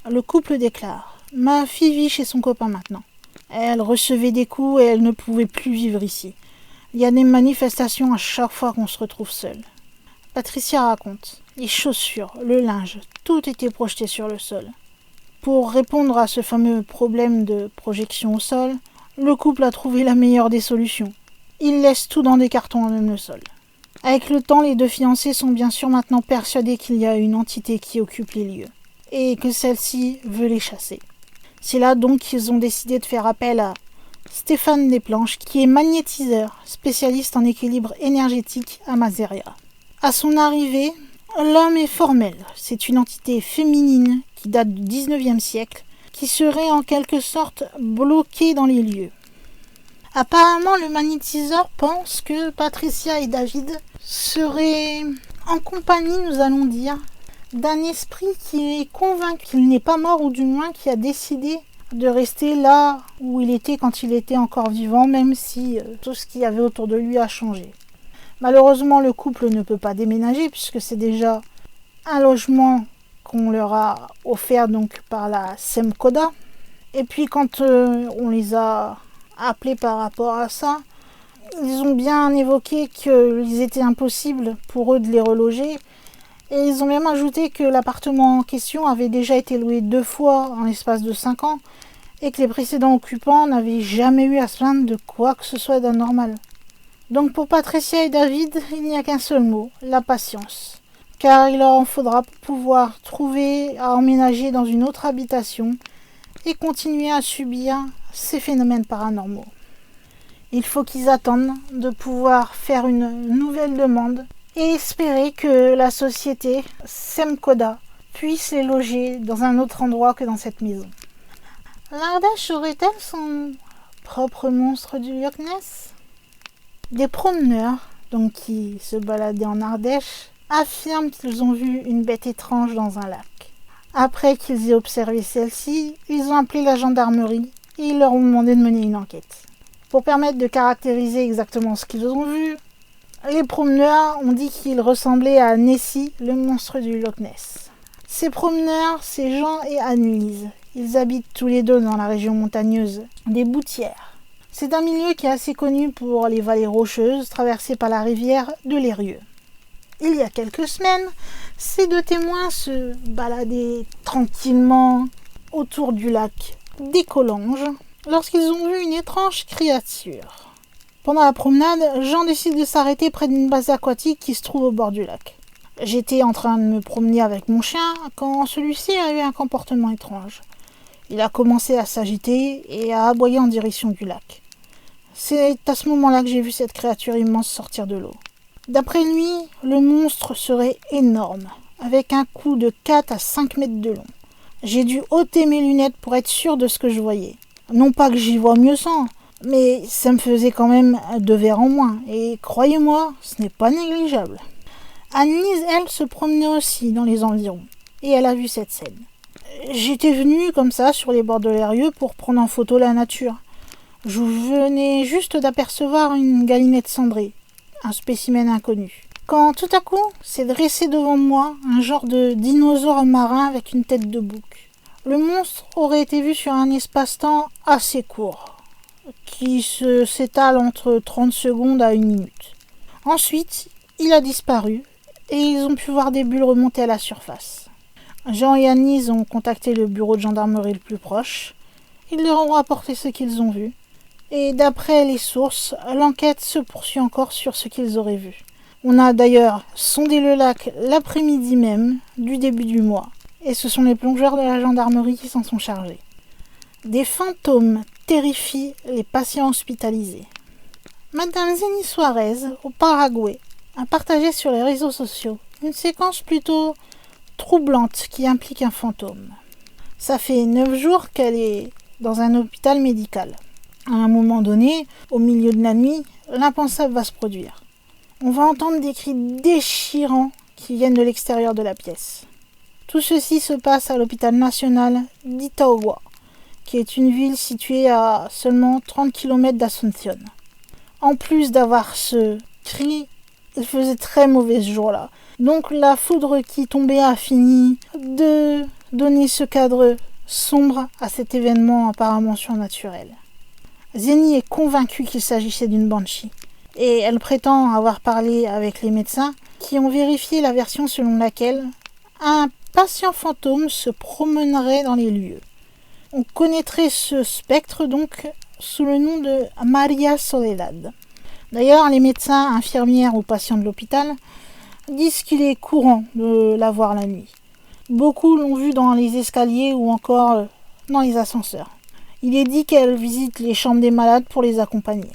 Le couple déclare « Ma fille vit chez son copain maintenant. Elle recevait des coups et elle ne pouvait plus vivre ici. Il y a des manifestations à chaque fois qu'on se retrouve seul. » Patricia raconte « Les chaussures, le linge, tout était projeté sur le sol. » Pour répondre à ce fameux problème de projection au sol, le couple a trouvé la meilleure des solutions. Ils laissent tout dans des cartons à même le sol. Avec le temps, les 2 fiancés sont bien sûr maintenant persuadés qu'il y a une entité qui occupe les lieux et que celle-ci veut les chasser. C'est là donc qu'ils ont décidé de faire appel à Stéphane Desplanches, qui est magnétiseur, spécialiste en équilibre énergétique à Mazeria. À son arrivée, l'homme est formel. C'est une entité féminine qui date du 19e siècle, qui serait en quelque sorte bloquée dans les lieux. Apparemment, le magnétiseur pense que Patricia et David seraient en compagnie, nous allons dire, d'un esprit qui est convaincu qu'il n'est pas mort, ou du moins qui a décidé de rester là où il était quand il était encore vivant, même si tout ce qu'il y avait autour de lui a changé. Malheureusement, le couple ne peut pas déménager puisque c'est déjà un logement qu'on leur a offert donc par la SEMCODA. Et puis quand on les a appelés par rapport à ça, ils ont bien évoqué qu'il était impossible pour eux de les reloger. Et ils ont même ajouté que l'appartement en question avait déjà été loué 2 fois en l'espace de 5 ans et que les précédents occupants n'avaient jamais eu à se plaindre de quoi que ce soit d'anormal. Donc pour Patricia et David, il n'y a qu'un seul mot, la patience. Car il leur en faudra pour pouvoir trouver à emménager dans une autre habitation et continuer à subir ces phénomènes paranormaux. Il faut qu'ils attendent de pouvoir faire une nouvelle demande et espérer que la société SEMCODA puisse les loger dans un autre endroit que dans cette maison. L'Ardèche aurait-elle son propre monstre du Loch Ness ? Des promeneurs, donc qui se baladaient en Ardèche, affirment qu'ils ont vu une bête étrange dans un lac. Après qu'ils aient observé celle-ci, ils ont appelé la gendarmerie et ils leur ont demandé de mener une enquête. Pour permettre de caractériser exactement ce qu'ils ont vu, les promeneurs ont dit qu'il ressemblait à Nessie, le monstre du Loch Ness. Ces promeneurs, c'est Jean et Anne-Lise. Ils habitent tous les deux dans la région montagneuse des Boutières. C'est un milieu qui est assez connu pour les vallées rocheuses traversées par la rivière de l'Eyrieux. Il y a quelques semaines, ces 2 témoins se baladaient tranquillement autour du lac des Collonges lorsqu'ils ont vu une étrange créature. Pendant la promenade, Jean décide de s'arrêter près d'une base aquatique qui se trouve au bord du lac. J'étais en train de me promener avec mon chien quand celui-ci a eu un comportement étrange. Il a commencé à s'agiter et à aboyer en direction du lac. C'est à ce moment-là que j'ai vu cette créature immense sortir de l'eau. D'après lui, le monstre serait énorme, avec un cou de 4 à 5 mètres de long. J'ai dû ôter mes lunettes pour être sûr de ce que je voyais. Non pas que j'y vois mieux sans, mais ça me faisait quand même 2 verres en moins. Et croyez-moi, ce n'est pas négligeable. Anne-Lise, elle, se promenait aussi dans les environs, et elle a vu cette scène. J'étais venue comme ça sur les bords de l'Eyrieux pour prendre en photo la nature. Je venais juste d'apercevoir une galinette cendrée, un spécimen inconnu. Quand tout à coup s'est dressé devant moi un genre de dinosaure marin avec une tête de bouc. Le monstre aurait été vu sur un espace-temps assez court, qui s'étale entre 30 secondes à 1 minute. Ensuite, il a disparu et ils ont pu voir des bulles remonter à la surface. Jean et Anne-Lise ont contacté le bureau de gendarmerie le plus proche. Ils leur ont rapporté ce qu'ils ont vu. Et d'après les sources, l'enquête se poursuit encore sur ce qu'ils auraient vu. On a d'ailleurs sondé le lac l'après-midi même du début du mois. Et ce sont les plongeurs de la gendarmerie qui s'en sont chargés. Des fantômes terrifient les patients hospitalisés. Madame Zénie Suarez, au Paraguay, a partagé sur les réseaux sociaux une séquence plutôt troublante qui implique un fantôme. Ça fait 9 jours qu'elle est dans un hôpital médical. À un moment donné, au milieu de la nuit, l'impensable va se produire. On va entendre des cris déchirants qui viennent de l'extérieur de la pièce. Tout ceci se passe à l'hôpital national d'Itaoga, qui est une ville située à seulement 30 km d'Asunción. En plus d'avoir ce cri, il faisait très mauvais ce jour-là. Donc la foudre qui tombait a fini de donner ce cadre sombre à cet événement apparemment surnaturel. Zénie est convaincue qu'il s'agissait d'une banshee. Et elle prétend avoir parlé avec les médecins qui ont vérifié la version selon laquelle un patient fantôme se promènerait dans les lieux. On connaîtrait ce spectre donc sous le nom de Maria Soledad. D'ailleurs, les médecins, infirmières ou patients de l'hôpital disent qu'il est courant de la voir la nuit. Beaucoup l'ont vue dans les escaliers ou encore dans les ascenseurs. Il est dit qu'elle visite les chambres des malades pour les accompagner.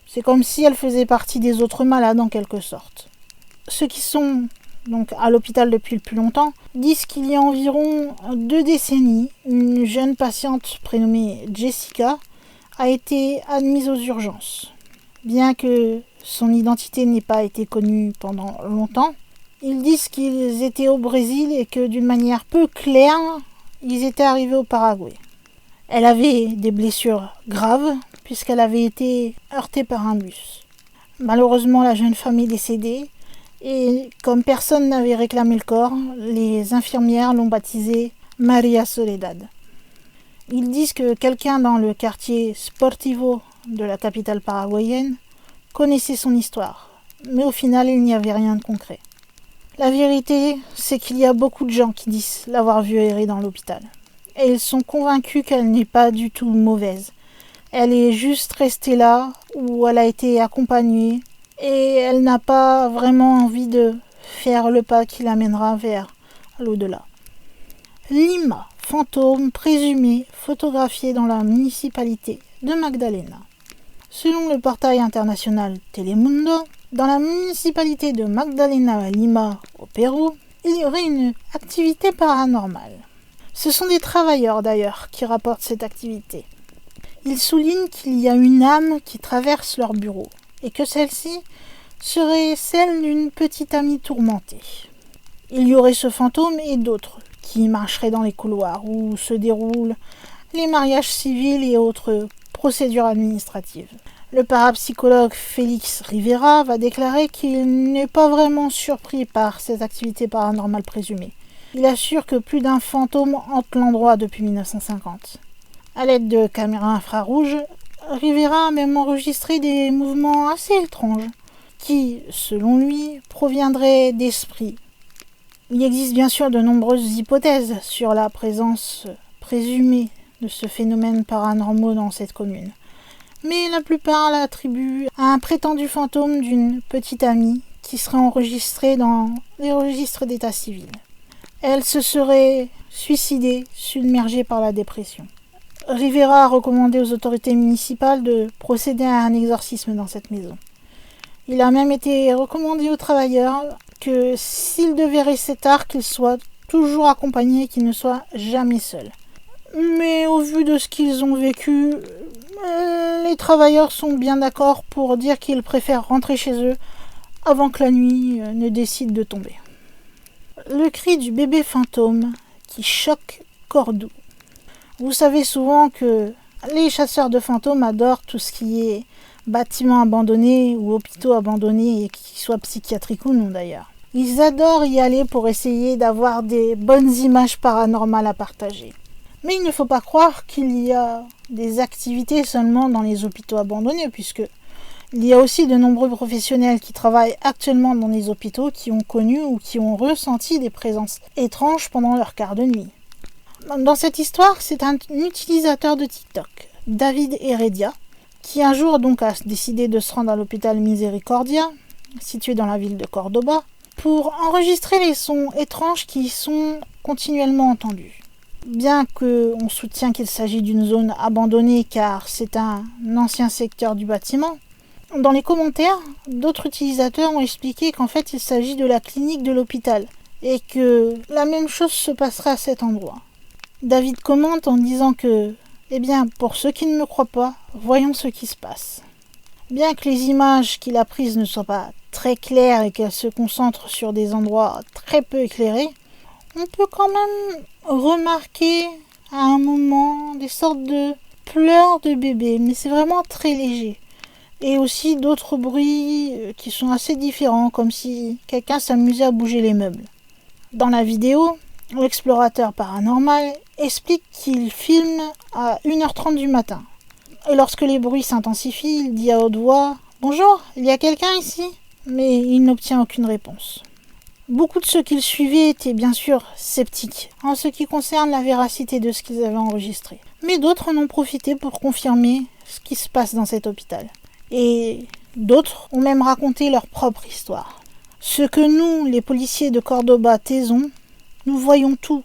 C'est comme si elle faisait partie des autres malades en quelque sorte. Ceux qui sont donc à l'hôpital depuis le plus longtemps disent qu'il y a environ 2 décennies, une jeune patiente prénommée Jessica a été admise aux urgences. Bien que son identité n'ait pas été connue pendant longtemps, ils disent qu'ils étaient au Brésil et que d'une manière peu claire, ils étaient arrivés au Paraguay. Elle avait des blessures graves puisqu'elle avait été heurtée par un bus. Malheureusement, la jeune femme est décédée et comme personne n'avait réclamé le corps, les infirmières l'ont baptisée Maria Soledad. Ils disent que quelqu'un dans le quartier Sportivo de la capitale paraguayenne connaissait son histoire, mais au final, il n'y avait rien de concret. La vérité, c'est qu'il y a beaucoup de gens qui disent l'avoir vue errer dans l'hôpital. Et ils sont convaincus qu'elle n'est pas du tout mauvaise. Elle est juste restée là, où elle a été accompagnée, et elle n'a pas vraiment envie de faire le pas qui l'amènera vers l'au-delà. Lima, fantôme présumé photographié dans la municipalité de Magdalena. Selon le portail international Telemundo, dans la municipalité de Magdalena à Lima, au Pérou, il y aurait une activité paranormale. Ce sont des travailleurs d'ailleurs qui rapportent cette activité. Ils soulignent qu'il y a une âme qui traverse leur bureau et que celle-ci serait celle d'une petite amie tourmentée. Il y aurait ce fantôme et d'autres qui marcheraient dans les couloirs où se déroulent les mariages civils et autres procédures administratives. Le parapsychologue Félix Rivera va déclarer qu'il n'est pas vraiment surpris par cette activité paranormale présumée. Il assure que plus d'un fantôme hante l'endroit depuis 1950. À l'aide de caméras infrarouges, Rivera a même enregistré des mouvements assez étranges qui, selon lui, proviendraient d'esprits. Il existe bien sûr de nombreuses hypothèses sur la présence présumée de ce phénomène paranormal dans cette commune. Mais la plupart l'attribuent à un prétendu fantôme d'une petite amie qui serait enregistrée dans les registres d'état civil. Elle se serait suicidée, submergée par la dépression. Rivera a recommandé aux autorités municipales de procéder à un exorcisme dans cette maison. Il a même été recommandé aux travailleurs que s'ils devaient rester tard, qu'ils soient toujours accompagnés et qu'ils ne soient jamais seuls. Mais au vu de ce qu'ils ont vécu, les travailleurs sont bien d'accord pour dire qu'ils préfèrent rentrer chez eux avant que la nuit ne décide de tomber. Le cri du bébé fantôme qui choque Cordoue. Vous savez souvent que les chasseurs de fantômes adorent tout ce qui est bâtiments abandonnés ou hôpitaux abandonnés, et qu'ils soient psychiatriques ou non d'ailleurs. Ils adorent y aller pour essayer d'avoir des bonnes images paranormales à partager. Mais il ne faut pas croire qu'il y a des activités seulement dans les hôpitaux abandonnés, puisque il y a aussi de nombreux professionnels qui travaillent actuellement dans les hôpitaux qui ont connu ou qui ont ressenti des présences étranges pendant leur quart de nuit. Dans cette histoire, c'est un utilisateur de TikTok, David Heredia, qui un jour donc a décidé de se rendre à l'hôpital Misericordia, situé dans la ville de Cordoba, pour enregistrer les sons étranges qui sont continuellement entendus. Bien qu'on soutient qu'il s'agit d'une zone abandonnée car c'est un ancien secteur du bâtiment, dans les commentaires, d'autres utilisateurs ont expliqué qu'en fait il s'agit de la clinique de l'hôpital et que la même chose se passerait à cet endroit. David commente en disant que, pour ceux qui ne me croient pas, voyons ce qui se passe. Bien que les images qu'il a prises ne soient pas très claires et qu'elles se concentrent sur des endroits très peu éclairés, on peut quand même remarquer à un moment des sortes de pleurs de bébé, mais c'est vraiment très léger. Et aussi d'autres bruits qui sont assez différents, comme si quelqu'un s'amusait à bouger les meubles. Dans la vidéo, l'explorateur paranormal explique qu'il filme à 1h30 du matin. Et lorsque les bruits s'intensifient, il dit à haute voix « Bonjour, il y a quelqu'un ici ?» Mais il n'obtient aucune réponse. Beaucoup de ceux qui le suivaient étaient bien sûr sceptiques en ce qui concerne la véracité de ce qu'ils avaient enregistré. Mais d'autres en ont profité pour confirmer ce qui se passe dans cet hôpital. Et d'autres ont même raconté leur propre histoire. Ce que nous, les policiers de Cordoba, taisons, nous voyons tout.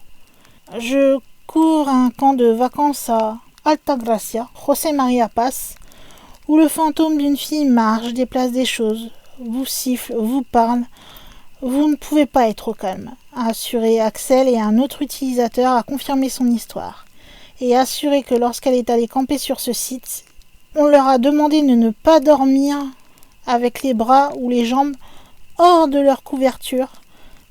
Je cours un camp de vacances à Altagracia, José María Paz, où le fantôme d'une fille marche, déplace des choses, vous siffle, vous parle. Vous ne pouvez pas être au calme, a assuré Axel, et un autre utilisateur a confirmé son histoire et a assuré que lorsqu'elle est allée camper sur ce site, on leur a demandé de ne pas dormir avec les bras ou les jambes hors de leur couverture,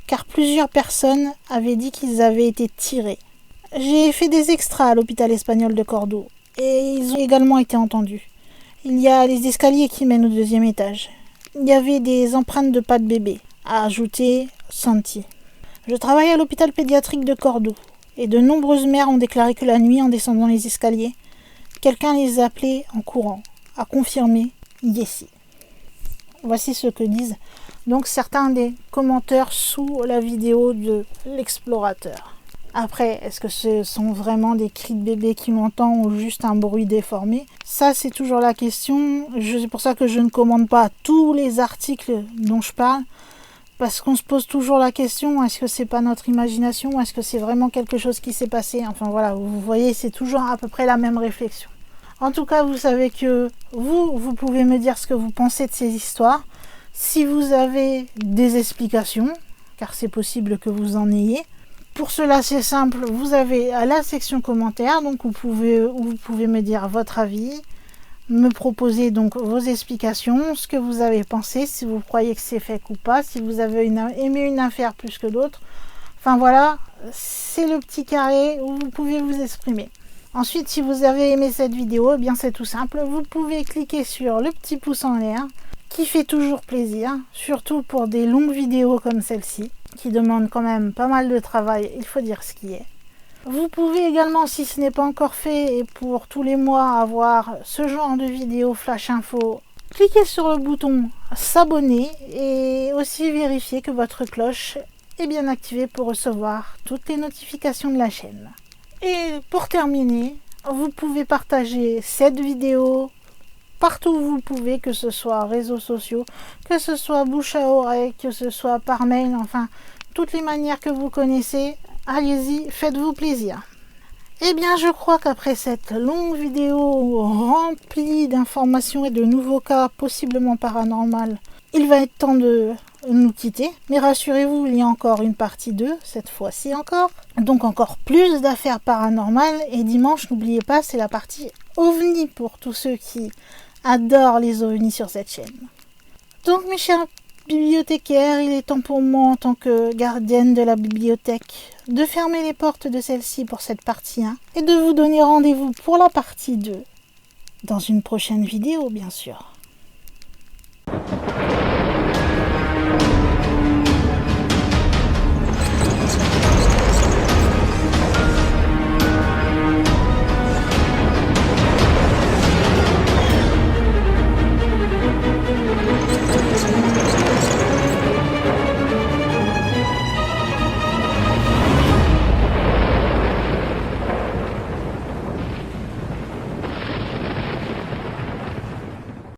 car plusieurs personnes avaient dit qu'ils avaient été tirés. J'ai fait des extras à l'hôpital espagnol de Cordoue, et ils ont également été entendus. Il y a les escaliers qui mènent au 2e étage. il y avait des empreintes de pas de bébé, a ajouté Santi. Je travaille à l'hôpital pédiatrique de Cordoue et de nombreuses mères ont déclaré que la nuit, en descendant les escaliers, quelqu'un les appelait en courant, a confirmé Yessi. Voici ce que disent donc certains des commentaires sous la vidéo de l'explorateur. Après, est-ce que ce sont vraiment des cris de bébé qui l'entend ou juste un bruit déformé? Ça, c'est toujours la question. C'est pour ça que je ne commande pas tous les articles dont je parle. Parce qu'on se pose toujours la question, est-ce que c'est pas notre imagination? Est-ce que c'est vraiment quelque chose qui s'est passé? Enfin voilà, vous voyez, c'est toujours à peu près la même réflexion. En tout cas, vous savez que vous pouvez me dire ce que vous pensez de ces histoires. Si vous avez des explications, car c'est possible que vous en ayez. Pour cela, c'est simple, vous avez la section commentaires, donc où vous pouvez me dire votre avis, me proposer donc vos explications, ce que vous avez pensé, si vous croyez que c'est fake ou pas, si vous avez aimé une affaire plus que d'autres. Enfin voilà, c'est le petit carré où vous pouvez vous exprimer. Ensuite, si vous avez aimé cette vidéo, eh bien c'est tout simple, vous pouvez cliquer sur le petit pouce en l'air, qui fait toujours plaisir, surtout pour des longues vidéos comme celle-ci, qui demandent quand même pas mal de travail, il faut dire ce qui est. Vous pouvez également, si ce n'est pas encore fait, et pour tous les mois avoir ce genre de vidéos flash info, cliquez sur le bouton s'abonner et aussi vérifier que votre cloche est bien activée pour recevoir toutes les notifications de la chaîne. Et pour terminer, vous pouvez partager cette vidéo partout où vous pouvez, que ce soit réseaux sociaux, que ce soit bouche à oreille, que ce soit par mail, enfin, toutes les manières que vous connaissez, allez-y, faites-vous plaisir. Eh bien, je crois qu'après cette longue vidéo remplie d'informations et de nouveaux cas possiblement paranormaux, il va être temps de nous quitter. Mais rassurez-vous, il y a encore une partie 2, cette fois-ci encore. Donc encore plus d'affaires paranormales. Et dimanche, n'oubliez pas, c'est la partie OVNI pour tous ceux qui adorent les ovnis sur cette chaîne. Donc mes chers bibliothécaires, il est temps pour moi en tant que gardienne de la bibliothèque de fermer les portes de celle-ci pour cette partie 1 et de vous donner rendez-vous pour la partie 2 dans une prochaine vidéo bien sûr.